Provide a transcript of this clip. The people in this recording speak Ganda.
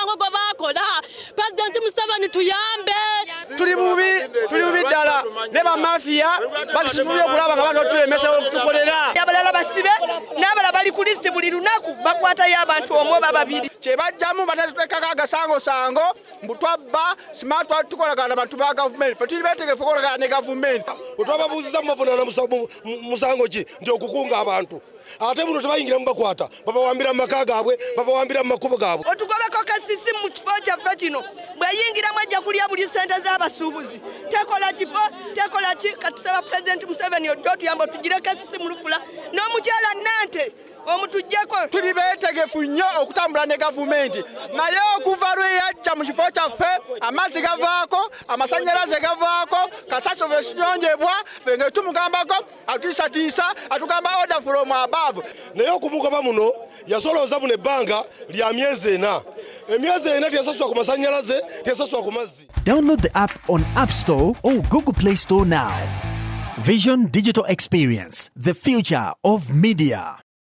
musango gwa bakola President Museveni tuyambe tuli bubi ddala ne bamafia bakisifubye okulaba nga bagatulemesa okutukolera abalala basibe n'abalala bali ku listi buli lunaku bakwatayo abantu omwo bababiri kyebajjamu batatekako agasangosango mbu twabba smart tukolagana bantu ba gavumenti fe tuli beetegefu okukolagana ne gavumenti otwababuuziza mubavunaana musango ki nti okukunga abantu ate buno tebayingira mubakwata babawambira mu maka gaabwe babawambira mu makubo gaabwe otugobeko kasisi mu kifo kyaffe kino bweyingiramu ajja kulya buli sente z'abasuubuzi tekola kifo tekola ki katusaba President Museveni ojja otuyamba otugire kasisi mu lufula n'omukyala Nante omutujjeko tuli beetegefu nnyo okutambula ne gavumenti naye okuva lwe yajja mu kifo kyaffe amazzi gavaako amasannyalaze gavaako kasasiro fe kiyonjebwa fe nga tumugambako atiisatiisa atugamba order from above naye okumugaba muno yasolooza buno ebbanga lya myezi 4 emyezi 4 teyasasula ku masannyalaze teyasasula ku mazzi. Download the app on App Store or Google Play Store now. Vision Digital Experience, the future of media.